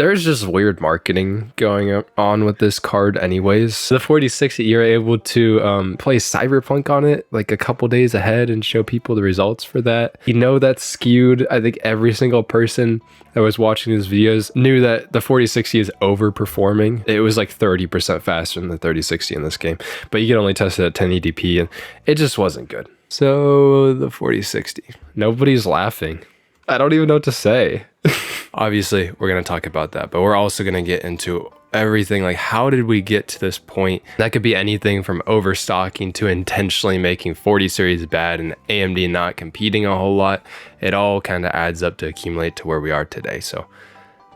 There's just weird marketing going on with this card anyways. The 4060, you're able to play Cyberpunk on it like a couple days ahead and show people the results for that. You know that's skewed. I think every single person that was watching these videos knew that the 4060 is overperforming. It was like 30% faster than the 3060 in this game, but you could only test it at 1080p and it just wasn't good. So the 4060, nobody's laughing. I don't even know what to say. Obviously, we're going to talk about that, but we're also going to get into everything. Like, how did we get to this point? That could be anything from overstocking to intentionally making 40 series bad and AMD not competing a whole lot. It all kind of adds up to accumulate to where we are today. So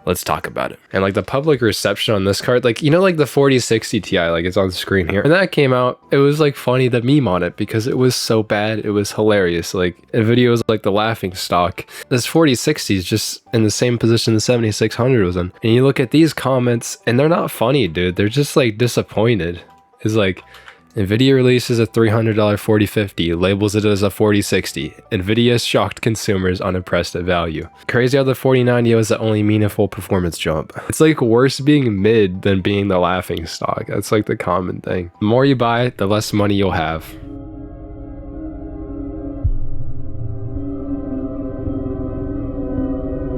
let's talk about it. And like the public reception on this card, like, you know, like the 4060 Ti, like it's on the screen here. When that came out, it was like funny, the meme on it, because it was so bad. It was hilarious. Like Nvidia was like the laughing stock. This 4060 is just in the same position the 7600 was in. And you look at these comments and they're not funny, dude. They're just like disappointed. It's like, Nvidia releases a $300 4050, labels it as a 4060. Nvidia shocked consumers unimpressed at value. Crazy how the 4090 was the only meaningful performance jump. It's like worse being mid than being the laughing stock. That's like the common thing. The more you buy, the less money you'll have.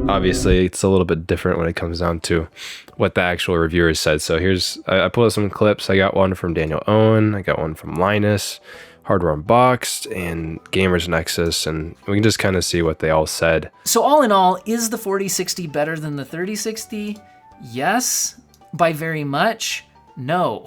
Obviously, it's a little bit different when it comes down to what the actual reviewers said. So here's, I pulled up some clips. I got one from Daniel Owen. I got one from Linus, Hardware Unboxed, and Gamers Nexus. And we can just kind of see what they all said. So all in all, is the 4060 better than the 3060? Yes. By very much? No.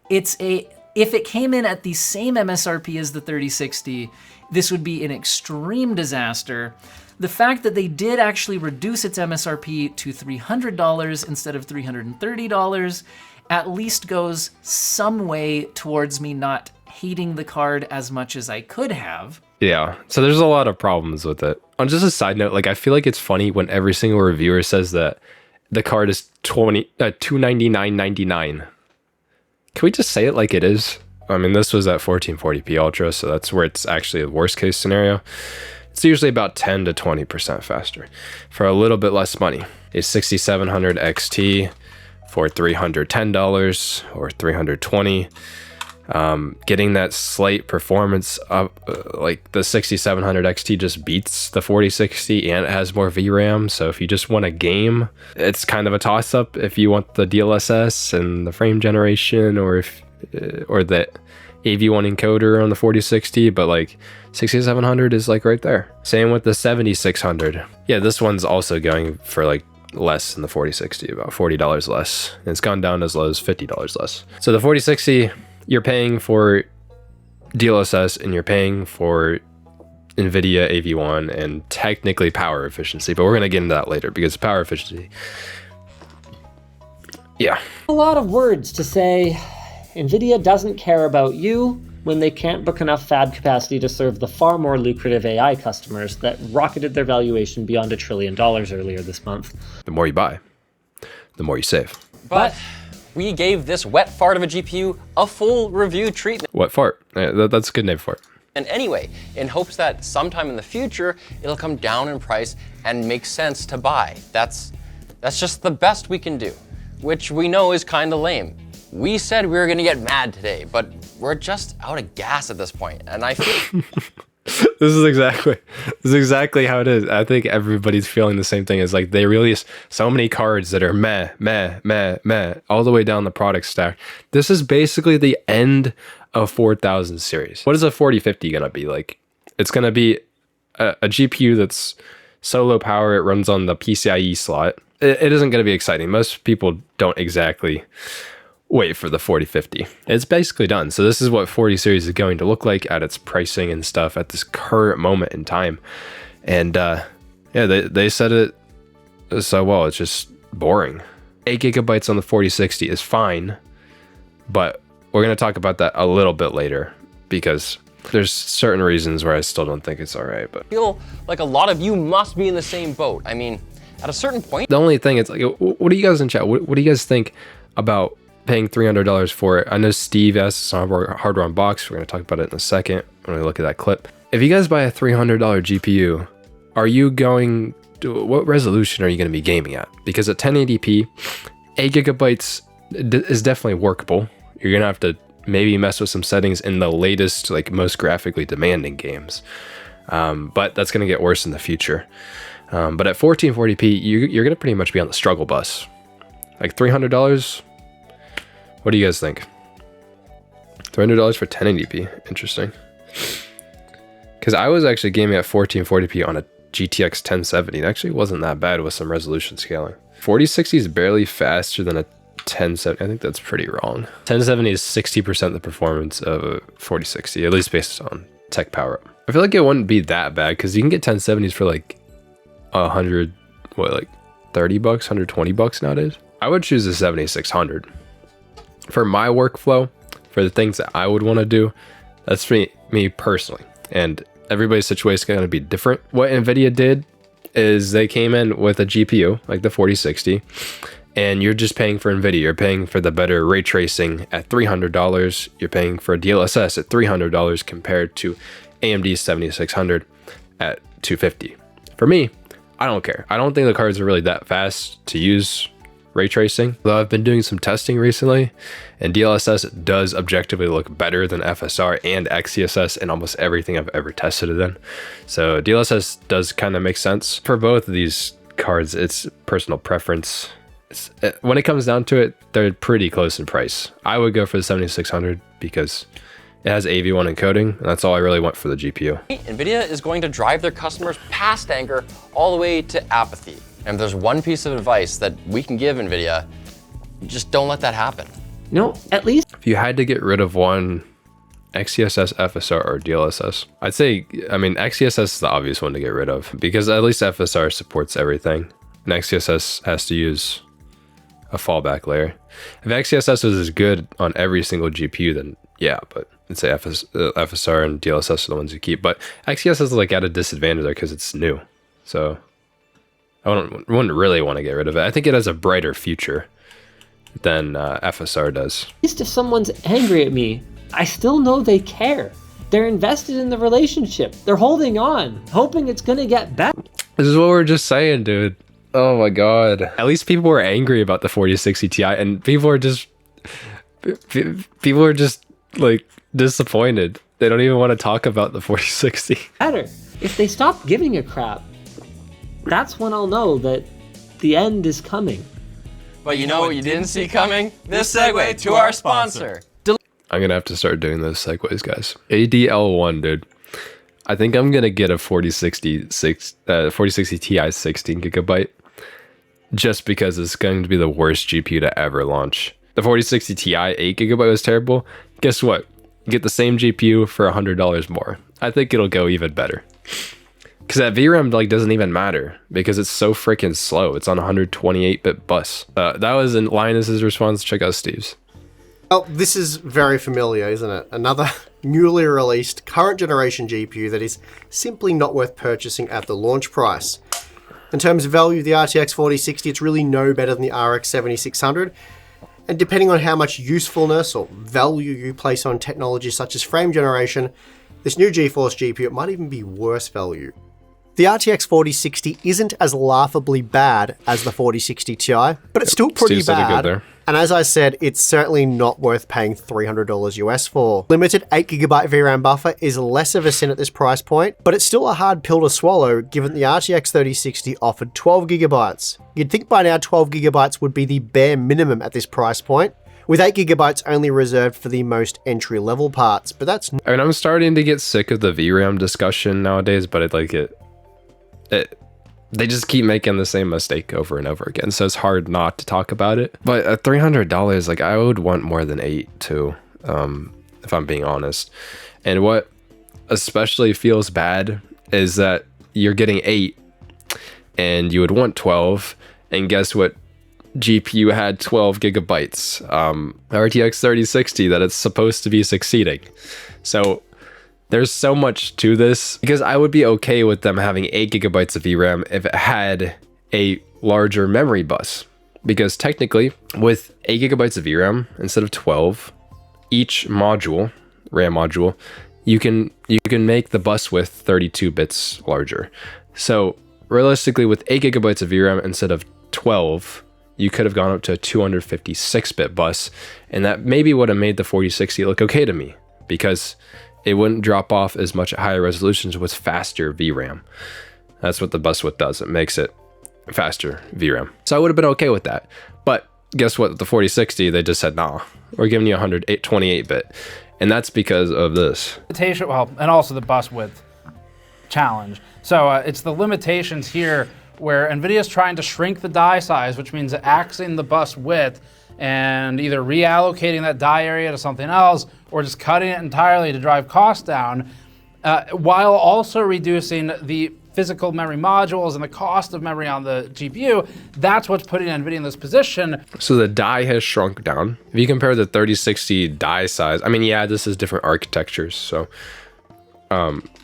If it came in at the same MSRP as the 3060, this would be an extreme disaster. The fact that they did actually reduce its MSRP to $300 instead of $330 at least goes some way towards me not hating the card as much as I could have. Yeah, so there's a lot of problems with it. On just a side note, like I feel like it's funny when every single reviewer says that the card is $299.99. Can we just say it like it is? I mean, this was at 1440p Ultra, so that's where it's actually a worst case scenario. It's usually about 10 to 20% faster for a little bit less money. A 6700 XT for $310 or $320. Getting that slight performance up, like the 6700 XT just beats the 4060 and it has more VRAM. So if you just want a game, it's kind of a toss up if you want the DLSS and the frame generation, or the AV1 encoder on the 4060, but like 6700 is like right there. Same with the 7600. Yeah, this one's also going for like less than the 4060, about $40 less. And it's gone down as low as $50 less. So the 4060, you're paying for DLSS and you're paying for Nvidia AV1 and technically power efficiency, but we're gonna get into that later because power efficiency, yeah. A lot of words to say Nvidia doesn't care about you when they can't book enough fab capacity to serve the far more lucrative AI customers that rocketed their valuation beyond $1 trillion earlier this month. The more you buy, the more you save. But we gave this wet fart of a GPU a full review treatment. Wet fart, yeah, that's a good name for it. And anyway, in hopes that sometime in the future, it'll come down in price and make sense to buy. That's just the best we can do, which we know is kind of lame. We said we were gonna get mad today, but we're just out of gas at this point, and I feel... This is exactly how it is. I think everybody's feeling the same thing. Is like they release so many cards that are meh, all the way down the product stack. This is basically the end of 4000 series. What is a 4050 gonna be like? It's gonna be a GPU that's so low power it runs on the PCIe slot. It isn't gonna be exciting. Most people don't exactly wait for the 4050. It's basically done. So this is what 40 series is going to look like at its pricing and stuff at this current moment in time. And yeah, they said it so well. It's just boring. 8 gigabytes on the 4060 is fine, but we're going to talk about that a little bit later because there's certain reasons where I still don't think it's all right. But I feel like a lot of you must be in the same boat. I mean, at a certain point... The only thing, it's like, what do you guys in chat? What do you guys think about paying $300 for it? I know Steve asked us on Hardware Unboxed. We're going to talk about it in a second when we look at that clip. If you guys buy a $300 GPU, are you going what resolution are you going to be gaming at? Because at 1080p, 8 gigabytes is definitely workable. You're going to have to maybe mess with some settings in the latest, like most graphically demanding games. But that's going to get worse in the future. But at 1440p, you're going to pretty much be on the struggle bus. Like $300. What do you guys think? $300 for 1080p. Interesting. Because I was actually gaming at 1440p on a GTX 1070. It actually wasn't that bad with some resolution scaling. 4060 is barely faster than a 1070. I think that's pretty wrong. 1070 is 60% the performance of a 4060, at least based on tech power up. I feel like it wouldn't be that bad because you can get 1070s for like 100, what, like 30 bucks, 120 bucks nowadays. I would choose the 7600. For my workflow, for the things that I would want to do, that's for me personally. And everybody's situation is going to be different. What Nvidia did is they came in with a GPU like the 4060, and you're just paying for Nvidia. You're paying for the better ray tracing at $300. You're paying for DLSS at $300 compared to AMD 7600 at $250. For me, I don't care. I don't think the cards are really that fast to use ray tracing, though I've been doing some testing recently, and DLSS does objectively look better than FSR and XeSS in almost everything I've ever tested it in. So DLSS does kind of make sense. For both of these cards, it's personal preference. When it comes down to it, they're pretty close in price. I would go for the 7600 because it has AV1 encoding, and that's all I really want for the GPU. Nvidia is going to drive their customers past anger all the way to apathy. And if there's one piece of advice that we can give Nvidia, just don't let that happen. No, at least If you had to get rid of one, XeSS, FSR, or DLSS, I'd say, I mean, XeSS is the obvious one to get rid of because at least FSR supports everything, and XeSS has to use a fallback layer. If XeSS was as good on every single GPU, then yeah, but I'd say FSR and DLSS are the ones you keep. But XeSS is like at a disadvantage there because it's new. So I wouldn't really want to get rid of it. I think it has a brighter future than FSR does. if someone's angry at me, I still know they care. They're invested in the relationship. They're holding on, hoping it's gonna get better. This is what we're just saying, dude. Oh my god. At least people were angry about the 4060 Ti, and people are just like disappointed. They don't even want to talk about the 4060. If they stop giving a crap, that's when I'll know that the end is coming. But you know what you didn't see coming? This segue to our sponsor. I'm gonna have to start doing those segues, guys. ADL1, dude. I think I'm gonna get a 4060 Ti 16 gigabyte just because it's going to be the worst GPU to ever launch. The 4060 Ti 8 gigabyte was terrible. Guess what? You get the same GPU for $100 more. I think it'll go even better. Because that VRAM like doesn't even matter because it's so freaking slow. It's on 128-bit bus. That was in Linus's response. Check out Steve's. Well, this is very familiar, isn't it? Another newly released current generation GPU that is simply not worth purchasing at the launch price. In terms of value, the RTX 4060, it's really no better than the RX 7600. And depending on how much usefulness or value you place on technology such as frame generation, this new GeForce GPU, it might even be worse value. The RTX 4060 isn't as laughably bad as the 4060 Ti, but it's still pretty Steve's looking good bad. there. And as I said, it's certainly not worth paying $300 US for. Limited 8GB VRAM buffer is less of a sin at this price point, but it's still a hard pill to swallow given the RTX 3060 offered 12GB. You'd think by now 12GB would be the bare minimum at this price point, with 8GB only reserved for the most entry-level parts, but that's... I mean, I'm starting to get sick of the VRAM discussion nowadays, but I'd like it. They just keep making the same mistake over and over again, so it's hard not to talk about it. But at $300, like I would want more than 8 too, if I'm being honest. And what especially feels bad is that you're getting 8 and you would want 12, and guess what? GPU had 12 gigabytes, RTX 3060 that it's supposed to be succeeding. So there's so much to this because I would be okay with them having 8 gigabytes of VRAM if it had a larger memory bus. Because technically, with 8 gigabytes of VRAM instead of 12, each module, RAM module, you can make the bus width 32 bits larger. So realistically, with 8 gigabytes of VRAM instead of 12, you could have gone up to a 256-bit bus, and that maybe would have made the 4060 look okay to me, because it wouldn't drop off as much at higher resolutions with faster VRAM. That's what the bus width does. It makes it faster VRAM. So I would have been okay with that. But guess what? The 4060, they just said, nah, we're giving you 128-bit. And that's because of this. Well, and also the bus width challenge. So it's the limitations here where NVIDIA's trying to shrink the die size, which means axing the bus width and either reallocating that die area to something else or just cutting it entirely to drive costs down, while also reducing the physical memory modules and the cost of memory on the GPU. That's what's putting NVIDIA in this position. So the die has shrunk down. If you compare the 3060 die size, I mean, yeah, this is different architectures, so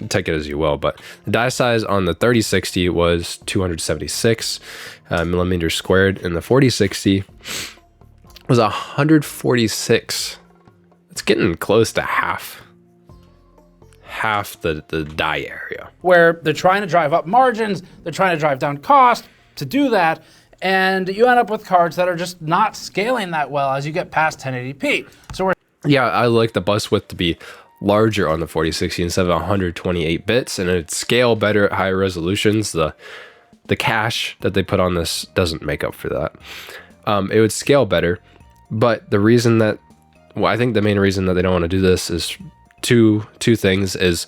take it as you will, but the die size on the 3060 was 276 millimeters squared, and the 4060 was 146. It's getting close to half the die area. Where they're trying to drive up margins, they're trying to drive down cost to do that, and you end up with cards that are just not scaling that well as you get past 1080p. So yeah, I like the bus width to be larger on the 4060 instead of 128 bits, and it'd scale better at higher resolutions. The cache that they put on this doesn't make up for that. It would scale better, but the reason that, well, I think the main reason that they don't want to do this is two things. Is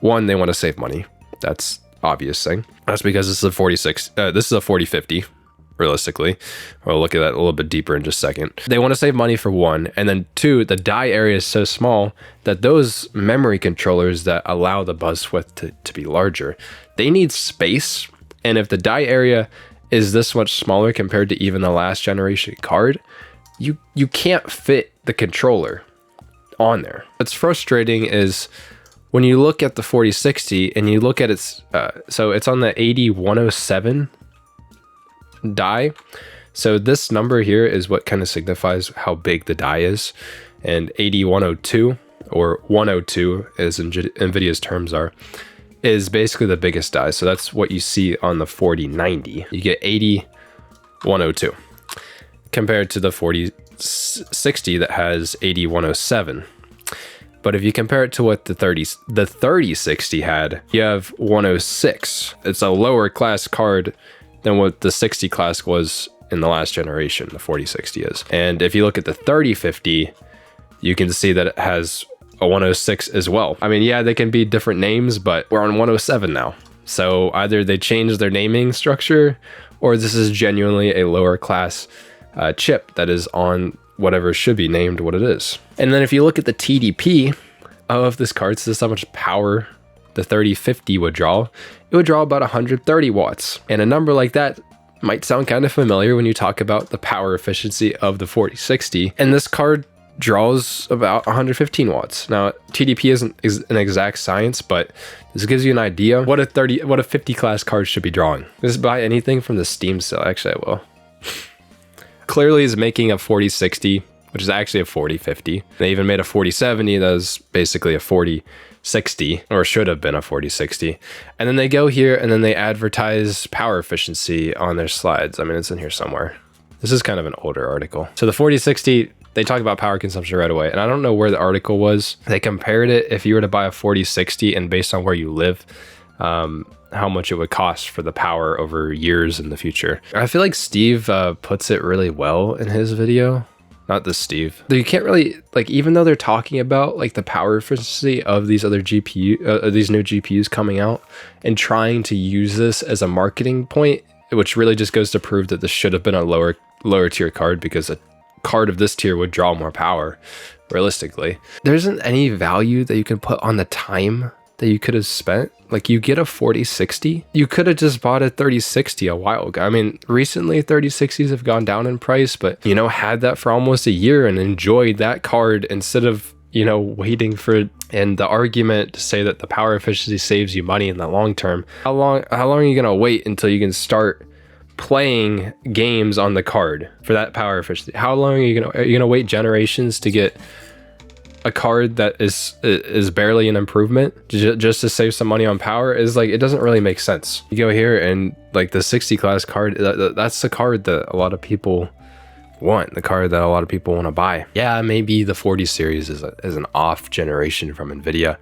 one, they want to save money. That's obvious thing. That's because this is a 4050. Realistically, we'll look at that a little bit deeper in just a second. They want to save money for one, and then two, the die area is so small that those memory controllers that allow the bus width to be larger, they need space. And if the die area is this much smaller compared to even the last generation card, you can't fit the controller on there. What's frustrating is when you look at the 4060 and you look at its, so it's on the 8107 die. So this number here is what kind of signifies how big the die is, and 8102, or 102 as NVIDIA's terms are, is basically the biggest die. So that's what you see on the 4090. You get 8102 compared to the 4060 that has 8107. But if you compare it to what the 3060 had, you have 106. It's a lower class card than what the 60 class was in the last generation, the 4060 is. And if you look at the 3050, you can see that it has a 106 as well. I mean, yeah, they can be different names, but we're on 107 now. So either they changed their naming structure, or this is genuinely a lower class chip that is on whatever should be named what it is. And then if you look at the TDP of this card, so this is how much power the 3050 would draw. It would draw about 130 watts. And a number like that might sound kind of familiar when you talk about the power efficiency of the 4060. And this card draws about 115 watts. Now, TDP isn't an exact science, but this gives you an idea what a 50 class card should be drawing. Just buy anything from the Steam sale. Actually, I will. Clearly is making a 4060, which is actually a 4050. They even made a 4070 that was basically a 4060, or should have been a 4060. And then they go here and then they advertise power efficiency on their slides. I mean, it's in here somewhere. This is kind of an older article. So the 4060, they talk about power consumption right away. And I don't know where the article was. They compared it if you were to buy a 4060 and based on where you live, how much it would cost for the power over years in the future. I feel like Steve puts it really well in his video. Not this Steve. You can't really, like, even though they're talking about like the power efficiency of these other these new GPUs coming out and trying to use this as a marketing point, which really just goes to prove that this should have been a lower tier card, because a card of this tier would draw more power realistically. There isn't any value that you can put on the time that you could have spent. Like, you get a 4060, you could have just bought a 3060 a while ago. I mean, recently 3060s have gone down in price, but had that for almost a year and enjoyed that card instead of waiting for, and the argument to say that the power efficiency saves you money in the long term. How long are you gonna wait until you can start playing games on the card for that power efficiency? How long are you gonna wait generations to get a card that is barely an improvement just to save some money on power is like, it doesn't really make sense. You go here and like the 60 class card, that's the card that a lot of people want, the card that a lot of people want to buy. Yeah, maybe the 40 series is an off generation from Nvidia,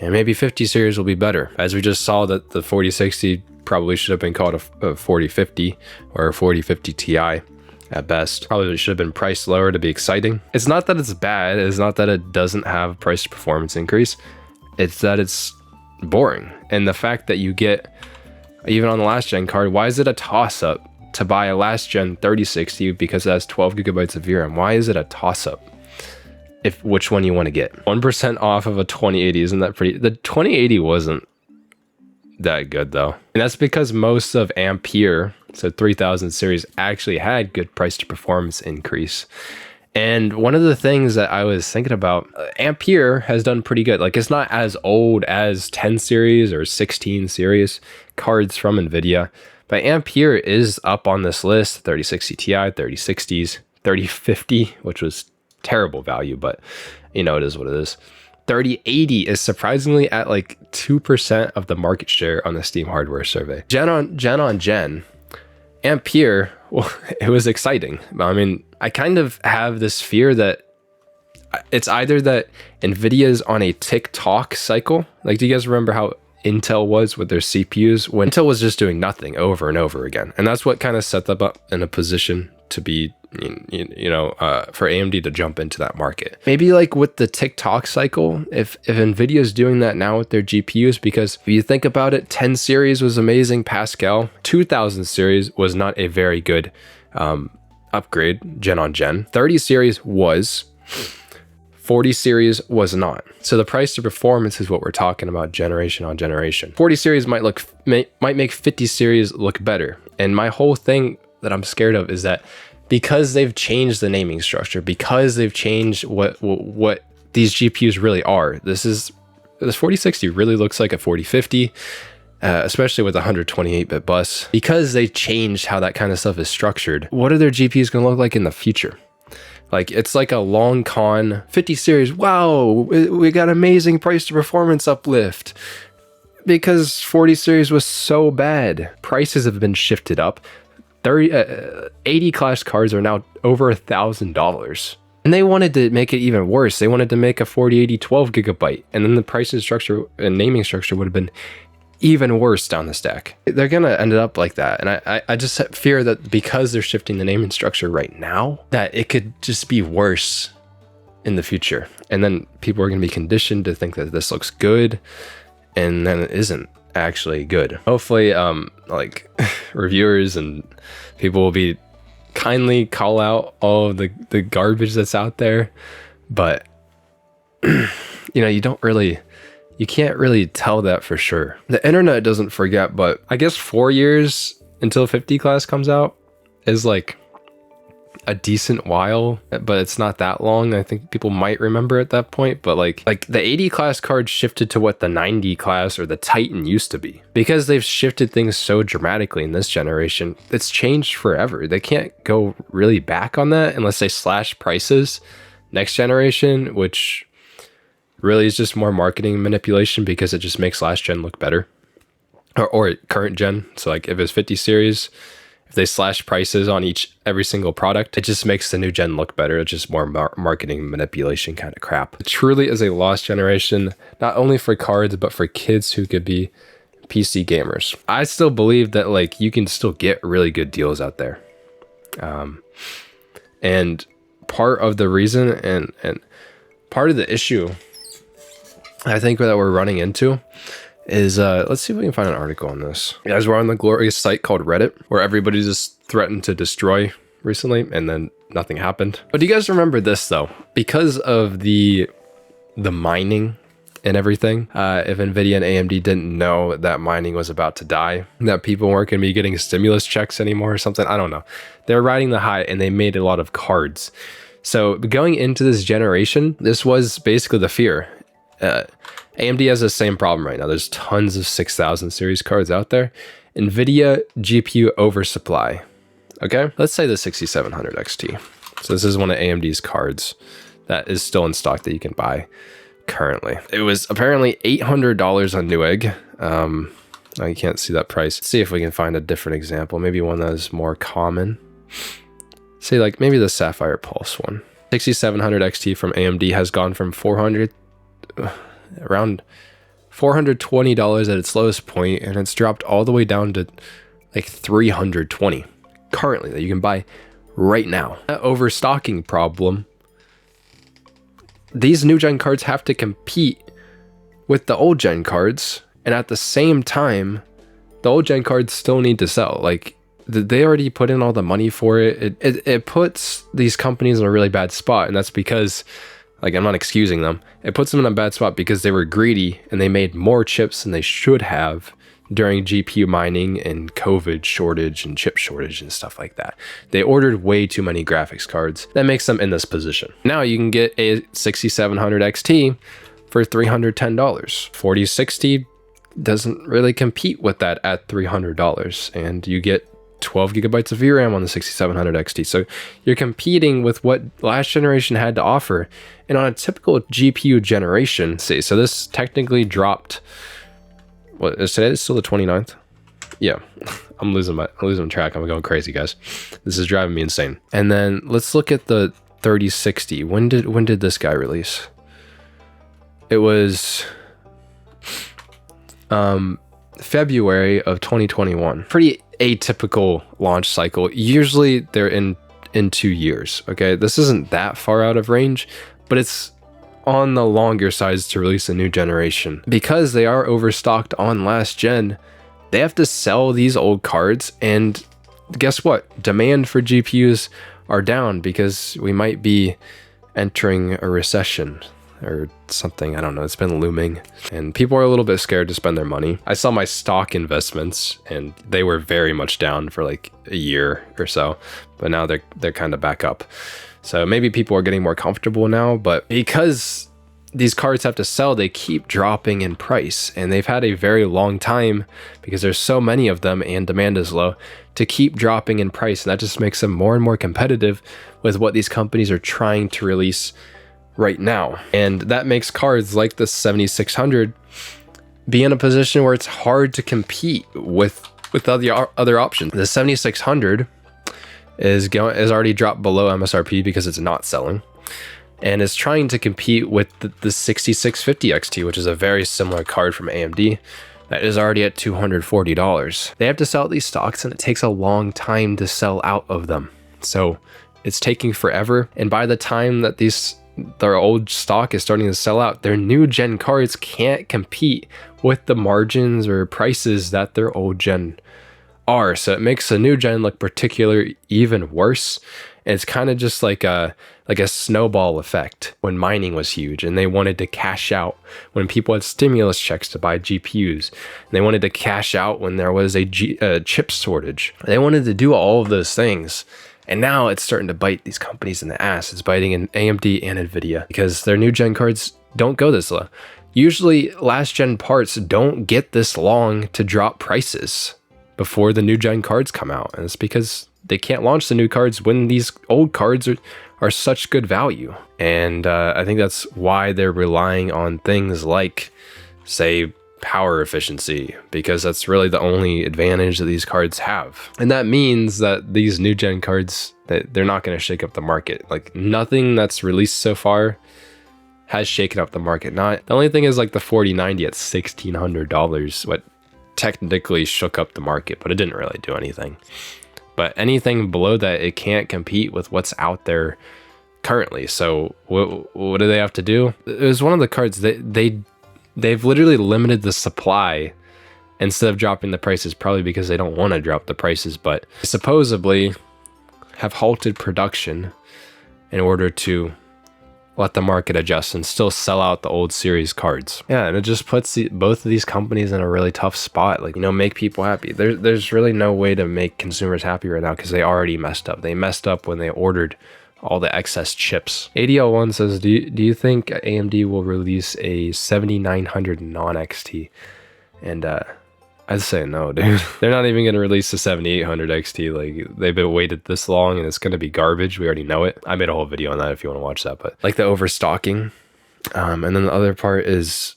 and maybe 50 series will be better. As we just saw that the 4060 probably should have been called a 4050 or a 4050 Ti at best. Probably should have been priced lower to be exciting. It's not that it's bad, it's not that it doesn't have price to performance increase, it's that it's boring. And the fact that you get, even on the last gen card, why is it a toss up to buy a last gen 3060 because it has 12 gigabytes of VRAM? Why is it a toss up? If which one you want to get? 1% off of a 2080, isn't that pretty? The 2080 wasn't that good though. And that's because most of Ampere, so 3000 series, actually had good price to performance increase. And one of the things that I was thinking about, Ampere has done pretty good. Like, it's not as old as 10 series or 16 series cards from Nvidia, but Ampere is up on this list: 3060 Ti, 3060s, 3050, which was terrible value, but you know, it is what it is. 3080 is surprisingly at like 2% of the market share on the Steam hardware survey. Gen on gen, Ampere, well, it was exciting. I mean, I kind of have this fear that it's either that Nvidia's on a tick-tock cycle. Like, do you guys remember how Intel was with their CPUs when Intel was just doing nothing over and over again? And that's what kind of set them up in a position to be, for AMD to jump into that market. Maybe like with the tick-tock cycle, if Nvidia is doing that now with their GPUs, because if you think about it, 10 series was amazing, Pascal. 2000 series was not a very good upgrade, gen on gen. 30 series was. 40 series was not. So the price to performance is what we're talking about, generation on generation. 40 series might make 50 series look better. And my whole thing that I'm scared of is that because they've changed the naming structure, because they've changed what these GPUs really are, this 4060 really looks like a 4050, especially with a 128-bit bus. Because they changed how that kind of stuff is structured, what are their GPUs going to look like in the future? Like, it's like a long con. 50 series, wow, we got amazing price to performance uplift because 40 series was so bad. Prices have been shifted up. 80 class cards are now over $1,000. And they wanted to make it even worse. They wanted to make a 4080 12 gigabyte. And then the pricing structure and naming structure would have been even worse down the stack. They're gonna end up like that. And I just fear that because they're shifting the naming structure right now, that it could just be worse in the future. And then people are gonna be conditioned to think that this looks good, and then it isn't actually good. Hopefully, like reviewers and people will be kindly call out all of the garbage that's out there. But you can't really tell that for sure. The internet doesn't forget, but I guess 4 years until 50 class comes out is like a decent while, but it's not that long. I think people might remember at that point, but like the 80 class card shifted to what the 90 class or the Titan used to be. Because they've shifted things so dramatically in this generation, it's changed forever. They can't go really back on that unless they slash prices next generation, which really is just more marketing manipulation because it just makes last gen look better, or current gen. So like if it's 50 series, if they slash prices on every single product, it just makes the new gen look better. It's just more marketing manipulation kind of crap. It truly is a lost generation, not only for cards, but for kids who could be PC gamers. I still believe that like you can still get really good deals out there. And part of the reason and part of the issue I think that we're running into is, let's see if we can find an article on this. Guys, we're on the glorious site called Reddit, where everybody just threatened to destroy recently, and then nothing happened. But do you guys remember this though? Because of the mining and everything, if Nvidia and AMD didn't know that mining was about to die, that people weren't going to be getting stimulus checks anymore or something, I don't know. They're riding the high, and they made a lot of cards. So going into this generation, this was basically the fear. AMD has the same problem right now. There's tons of 6000 series cards out there. Nvidia GPU oversupply. Okay, let's say the 6700 XT. So this is one of AMD's cards that is still in stock that you can buy currently. It was apparently $800 on Newegg. I can't see that price. Let's see if we can find a different example. Maybe one that is more common. Say like maybe the Sapphire Pulse one. 6700 XT from AMD has gone from around $420 at its lowest point, and it's dropped all the way down to like $320 currently that you can buy right now. That overstocking problem, these new gen cards have to compete with the old gen cards, and at the same time the old gen cards still need to sell. Like, they already put in all the money for it. It puts these companies in a really bad spot, and that's because, like, I'm not excusing them. It puts them in a bad spot because they were greedy and they made more chips than they should have during GPU mining and COVID shortage and chip shortage and stuff like that. They ordered way too many graphics cards. That makes them in this position. Now you can get a 6700 XT for $310. 4060 doesn't really compete with that at $300, and you get 12 gigabytes of VRAM on the 6700 XT. So you're competing with what last generation had to offer. And on a typical GPU generation, see, so this technically dropped, what is today? It's still the 29th. Yeah, I'm losing track. I'm going crazy, guys. This is driving me insane. And then let's look at the 3060. When did this guy release? It was February of 2021. Pretty atypical launch cycle. Usually they're in 2 years. Okay, this isn't that far out of range, but it's on the longer sides to release a new generation. Because they are overstocked on last gen, they have to sell these old cards, and guess what? Demand for GPUs are down because we might be entering a recession or something. I don't know. It's been looming and people are a little bit scared to spend their money. I saw my stock investments and they were very much down for like a year or so, but now they're kind of back up. So maybe people are getting more comfortable now, but because these cards have to sell, they keep dropping in price, and they've had a very long time, because there's so many of them and demand is low, to keep dropping in price. And that just makes them more and more competitive with what these companies are trying to release right now. And that makes cards like the 7600 be in a position where it's hard to compete with other options. The 7600 is already dropped below MSRP because it's not selling, and is trying to compete with the 6650 XT, which is a very similar card from AMD that is already at $240. They have to sell these stocks, and it takes a long time to sell out of them. So it's taking forever, and by the time that their old stock is starting to sell out, their new gen cards can't compete with the margins or prices that their old gen are. So it makes the new gen look particularly even worse. And it's kind of just like a snowball effect when mining was huge and they wanted to cash out when people had stimulus checks to buy GPUs. And they wanted to cash out when there was a chip shortage. They wanted to do all of those things. And now it's starting to bite these companies in the ass. It's biting in AMD and Nvidia because their new gen cards don't go this low. Usually last gen parts don't get this long to drop prices before the new gen cards come out. And it's because they can't launch the new cards when these old cards are such good value. And I think that's why they're relying on things like, say, power efficiency, because that's really the only advantage that these cards have. And that means that these new gen cards, that they're not going to shake up the market. Like, nothing that's released so far has shaken up the market. The only thing is like the 4090 at $1,600, what technically shook up the market, but it didn't really do anything. But anything below that, it can't compete with what's out there currently. So what do they have to do? It was one of the cards that they've literally limited the supply instead of dropping the prices, probably because they don't want to drop the prices, but supposedly have halted production in order to let the market adjust and still sell out the old series cards. Yeah, and it just puts both of these companies in a really tough spot. Like, make people happy. There's really no way to make consumers happy right now because they already messed up. They messed up when they ordered all the excess chips. ADL1 says, do you think AMD will release a 7900 non-XT? And I'd say no, dude. They're not even gonna release the 7800 XT. Like, they've been waited this long and it's gonna be garbage. We already know it. I made a whole video on that if you want to watch that. But like the overstocking, and then the other part is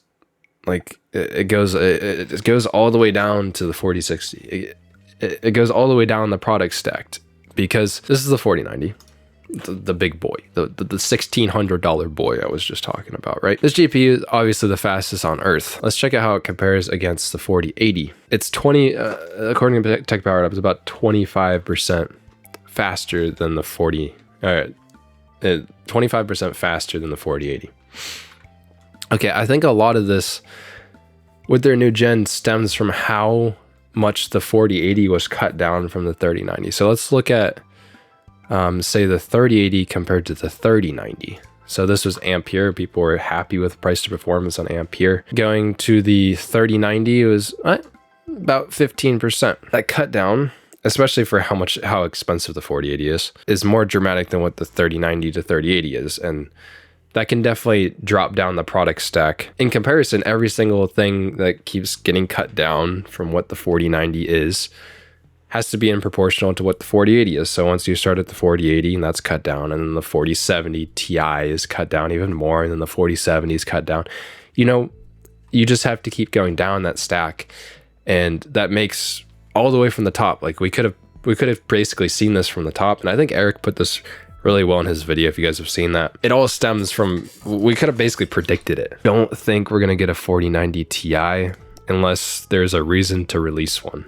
like it goes all the way down to the 4060. It goes all the way down the product stacked, because this is the 4090. The big boy, the $1,600 boy I was just talking about, right? This GPU is obviously the fastest on earth. Let's check out how it compares against the 4080. It's according to Tech Powered Up, it's about 25% faster than the 25% faster than the 4080. Okay, I think a lot of this with their new gen stems from how much the 4080 was cut down from the 3090. So let's look at say the 3080 compared to the 3090. So this was Ampere. People were happy with price to performance on Ampere. Going to the 3090, it was about 15%. That cut down, especially for how expensive the 4080 is more dramatic than what the 3090 to 3080 is. And that can definitely drop down the product stack. In comparison, every single thing that keeps getting cut down from what the 4090 is has to be in proportional to what the 4080 is. So once you start at the 4080 and that's cut down, and then the 4070 Ti is cut down even more, and then the 4070 is cut down, you know, you just have to keep going down that stack. And that makes all the way from the top. Like we could have basically seen this from the top. And I think Eric put this really well in his video, if you guys have seen that. It all stems from, we could have basically predicted it. Don't think we're gonna get a 4090 Ti unless there's a reason to release one.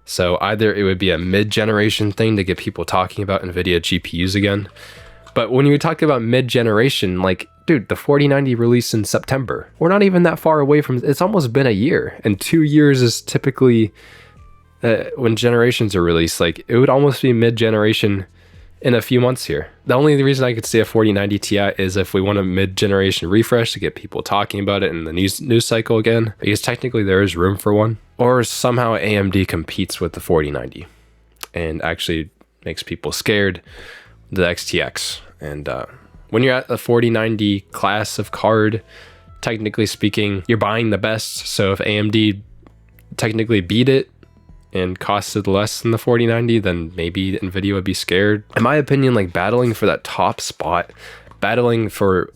So either it would be a mid-generation thing to get people talking about NVIDIA GPUs again. But when you talk about mid-generation, like, dude, the 4090 released in September. We're not even that far away from, it's almost been a year. And 2 years is typically when generations are released. Like, it would almost be mid-generation in a few months here. The only reason I could see a 4090 Ti is if we want a mid-generation refresh to get people talking about it in the news cycle again, because technically there is room for one. Or somehow AMD competes with the 4090 and actually makes people scared, the XTX. And when you're at the 4090 class of card, technically speaking, you're buying the best. So if AMD technically beat it and costed less than the 4090, then maybe NVIDIA would be scared. In my opinion, like battling for that top spot, battling for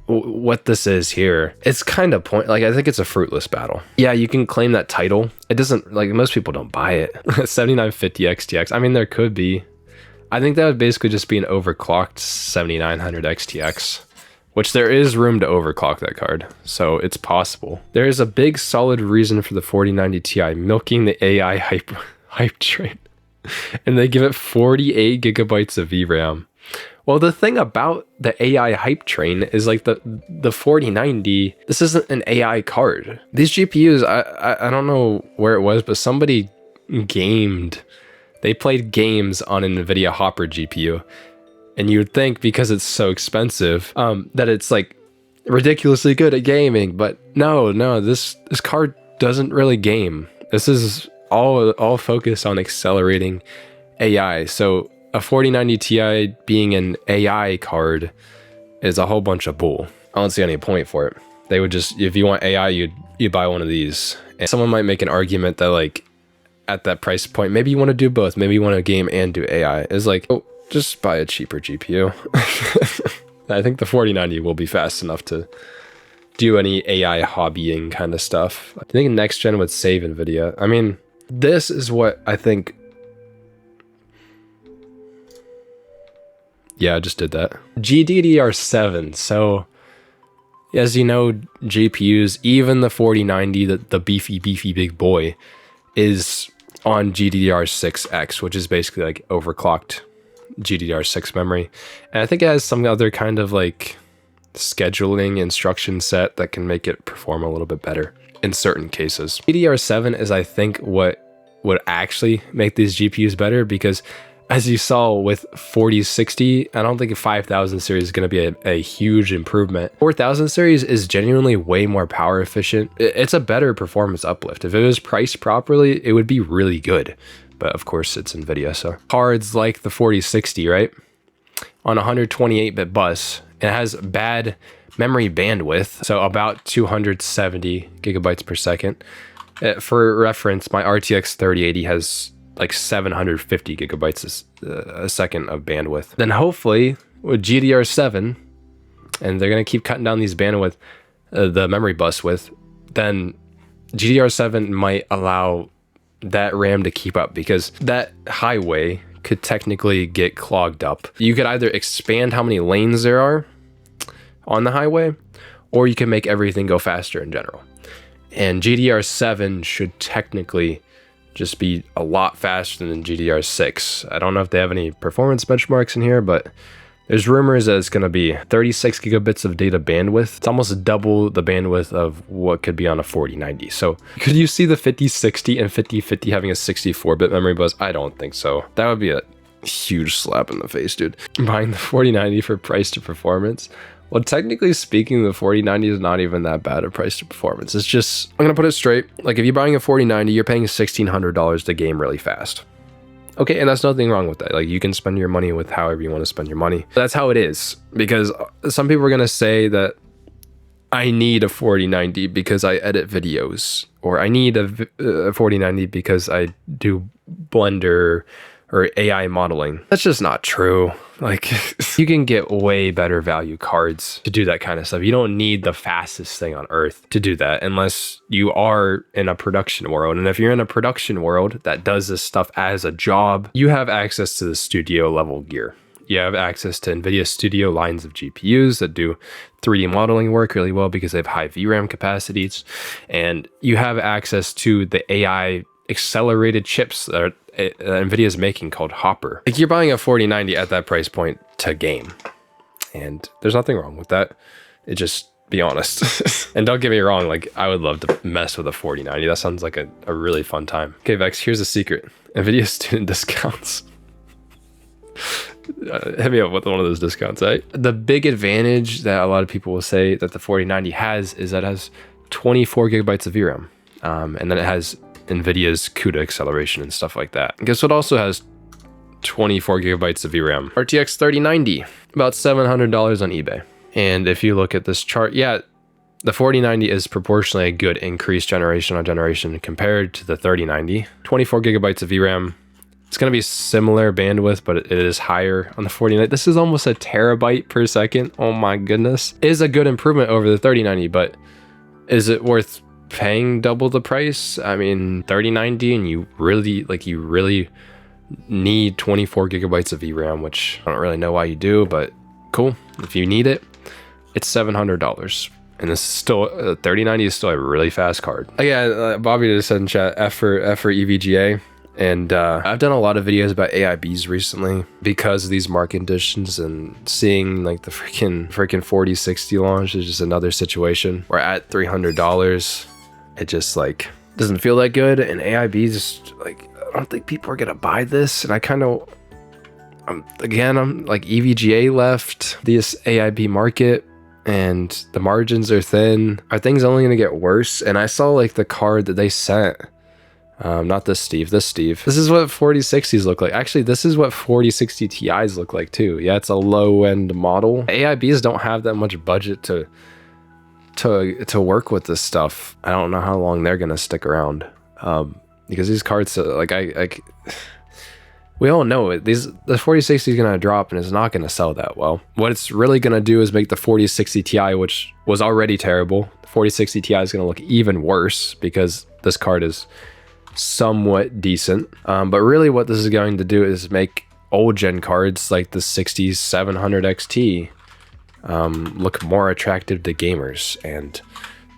what this is here, it's kind of like, I think it's a fruitless battle. Yeah, you can claim that title. It doesn't, like, most people don't buy it. 7950 XTX, I mean, there could be. I think that would basically just be an overclocked 7900 XTX, which there is room to overclock that card, so it's possible. There is a big solid reason for the 4090 Ti milking the AI hype train, and they give it 48 gigabytes of VRAM. Well, the thing about the AI hype train is like the 4090, this isn't an AI card. These GPUs, I don't know where it was, but somebody gamed. They played games on an Nvidia Hopper GPU. And you would think because it's so expensive, that it's like ridiculously good at gaming. But no, this card doesn't really game. This is all focused on accelerating AI. So a 4090 Ti being an AI card is a whole bunch of bull. I don't see any point for it. They would just, if you want AI, you buy one of these. And someone might make an argument that like at that price point, maybe you want to do both. Maybe you want to game and do AI. It's like, oh, just buy a cheaper GPU. I think the 4090 will be fast enough to do any AI hobbying kind of stuff. I think next gen would save NVIDIA. I mean, this is what I think. Yeah, I just did that. GDDR7. So, as you know, GPUs, even the 4090, the beefy big boy, is on GDDR6X, which is basically like overclocked GDDR6 memory. And I think it has some other kind of like scheduling instruction set that can make it perform a little bit better in certain cases. GDDR7 is, I think, what would actually make these GPUs better, because as you saw with 4060, I don't think a 5000 series is going to be a huge improvement. 4000 series is genuinely way more power efficient. It's a better performance uplift. If it was priced properly, it would be really good. But of course, it's NVIDIA, so. Cards like the 4060, right? On a 128-bit bus, it has bad memory bandwidth, so about 270 gigabytes per second. For reference, my RTX 3080 has like 750 gigabytes a second of bandwidth. Then hopefully with GDR7, and they're gonna keep cutting down these bandwidth, the memory bus width, then GDR7 might allow that RAM to keep up, because that highway could technically get clogged up. You could either expand how many lanes there are on the highway, or you can make everything go faster in general. And GDR7 should technically just be a lot faster than GDR6. I don't know if they have any performance benchmarks in here, but there's rumors that it's going to be 36 gigabits of data bandwidth. It's almost double the bandwidth of what could be on a 4090. So could you see the 5060 and 5050 having a 64-bit memory bus? I don't think so. That would be a huge slap in the face, dude. Buying the 4090 for price to performance. Well, technically speaking, the 4090 is not even that bad a price to performance. It's just, I'm going to put it straight. Like if you're buying a 4090, you're paying $1,600 to game really fast. Okay, and that's nothing wrong with that. Like you can spend your money with however you want to spend your money. That's how it is, because some people are going to say that I need a 4090 because I edit videos, or I need a 4090 because I do Blender or AI modeling. That's just not true. Like you can get way better value cards to do that kind of stuff. You don't need the fastest thing on earth to do that unless you are in a production world. And if you're in a production world that does this stuff as a job, you have access to the studio level gear. You have access to Nvidia Studio lines of GPUs that do 3D modeling work really well because they have high VRAM capacities. And you have access to the AI accelerated chips that Nvidia is making called Hopper. Like you're buying a 4090 at that price point to game, and there's nothing wrong with that. It just, be honest. And don't get me wrong, like I would love to mess with a 4090. That sounds like a really fun time. Okay, Vex, here's a secret. Nvidia student discounts. Hit me up with one of those discounts, right? The big advantage that a lot of people will say that the 4090 has is that it has 24 gigabytes of VRAM, and then it has Nvidia's CUDA acceleration and stuff like that. Guess what also has 24 gigabytes of VRAM? RTX 3090, about $700 on eBay. And if you look at this chart, yeah, the 4090 is proportionally a good increase generation on generation compared to the 3090. 24 gigabytes of VRAM. It's going to be similar bandwidth, but it is higher on the 4090. This is almost a terabyte per second. Oh my goodness. It is a good improvement over the 3090, but is it worth paying double the price? I mean, 3090, and you really need 24 gigabytes of VRAM, which I don't really know why you do, but cool. If you need it, it's $700. And this is still, 3090 is still a really fast card. Again, Bobby just said in chat, F for EVGA. And I've done a lot of videos about AIBs recently because of these market conditions, and seeing like the freaking 4060 launch is just another situation where at $300, it just like doesn't feel that good. And AIBs just like, I don't think people are gonna buy this. And I kind of, I'm like EVGA left this AIB market, and the margins are thin. Are things only gonna get worse? And I saw like the card that they sent. Not this Steve, this Steve. This is what 4060s look like. Actually, this is what 4060 Ti's look like too. Yeah, it's a low-end model. AIBs don't have that much budget to work with this stuff. I don't know how long they're gonna stick around. Because these cards, like we all know it. The 4060 is gonna drop and it's not gonna sell that well. What it's really gonna do is make the 4060 Ti, which was already terrible, the 4060 Ti is gonna look even worse because this card is somewhat decent. But really what this is going to do is make old gen cards like the 6700 XT look more attractive to gamers, and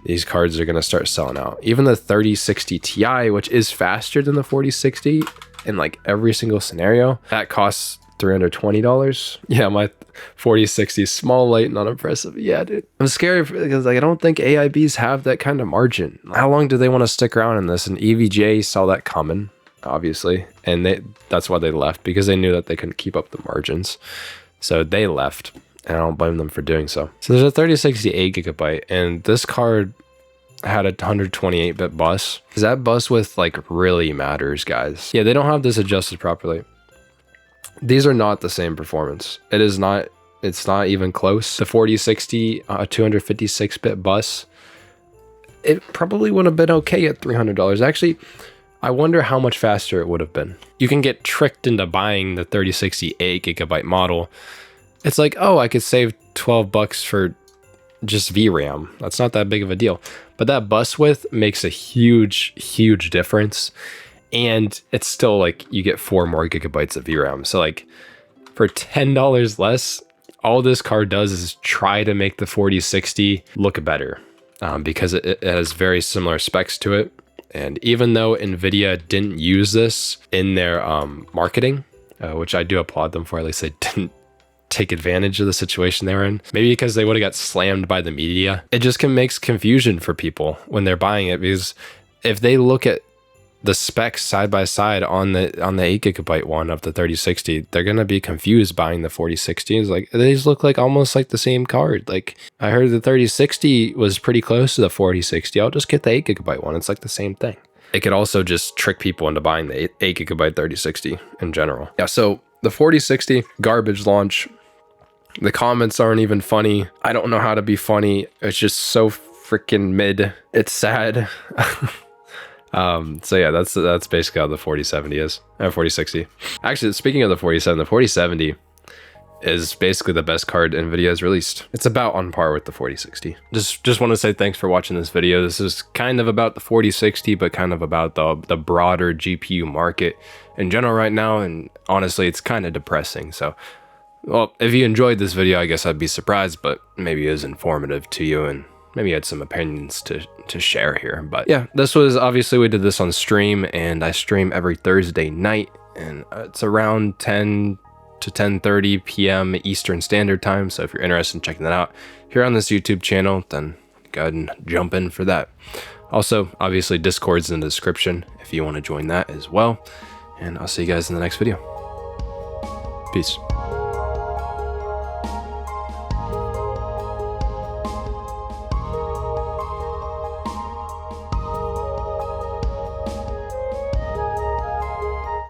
these cards are going to start selling out. Even the 3060 Ti, which is faster than the 4060 in like every single scenario, that costs $320. Yeah, my 4060 is small, light, and unimpressive. Yeah, dude. I'm scared because like I don't think AIBs have that kind of margin. How long do they want to stick around in this? And EVGA saw that coming, obviously, and that's why they left, because they knew that they couldn't keep up the margins. So they left, and I don't blame them for doing so. So there's a 3060 8GB, and this card had a 128-bit bus. Because that bus width like really matters, guys. Yeah, they don't have this adjusted properly. These are not the same performance. It's not even close. The 4060 256-bit bus it probably would have been okay at $300. Actually, I wonder how much faster it would have been. You can get tricked into buying the 3060 8GB model. It's like, oh, I could save $12 for just VRAM. That's not that big of a deal. But that bus width makes a huge, huge difference. And it's still like you get 4 more gigabytes of VRAM. So like for $10 less, all this card does is try to make the 4060 look better because it has very similar specs to it. And even though Nvidia didn't use this in their marketing, which I do applaud them for, at least they didn't take advantage of the situation they're in. Maybe because they would have got slammed by the media. It just makes confusion for people when they're buying it, because if they look at the specs side by side on the 8GB one of the 3060, they're gonna be confused buying the 4060. It's like, they just look like almost like the same card. Like, I heard the 3060 was pretty close to the 4060. I'll just get the 8GB one. It's like the same thing. It could also just trick people into buying the 8GB 3060 in general. Yeah, so the 4060 garbage launch. The comments aren't even funny. I don't know how to be funny. It's just so freaking mid. It's sad. So yeah, that's basically how the 4070 is. 4060. Actually, speaking of the 4070, the 4070 is basically the best card Nvidia has released. It's about on par with the 4060. Just want to say thanks for watching this video. This is kind of about the 4060, but kind of about the broader GPU market in general right now. And honestly, it's kind of depressing. So, well, if you enjoyed this video, I guess I'd be surprised, but maybe it was informative to you and maybe you had some opinions to share here. But yeah, this was, obviously we did this on stream, and I stream every Thursday night, and it's around 10 to 10:30 p.m. Eastern Standard Time. So if you're interested in checking that out here on this YouTube channel, then go ahead and jump in for that. Also, obviously Discord's in the description if you want to join that as well. And I'll see you guys in the next video. Peace.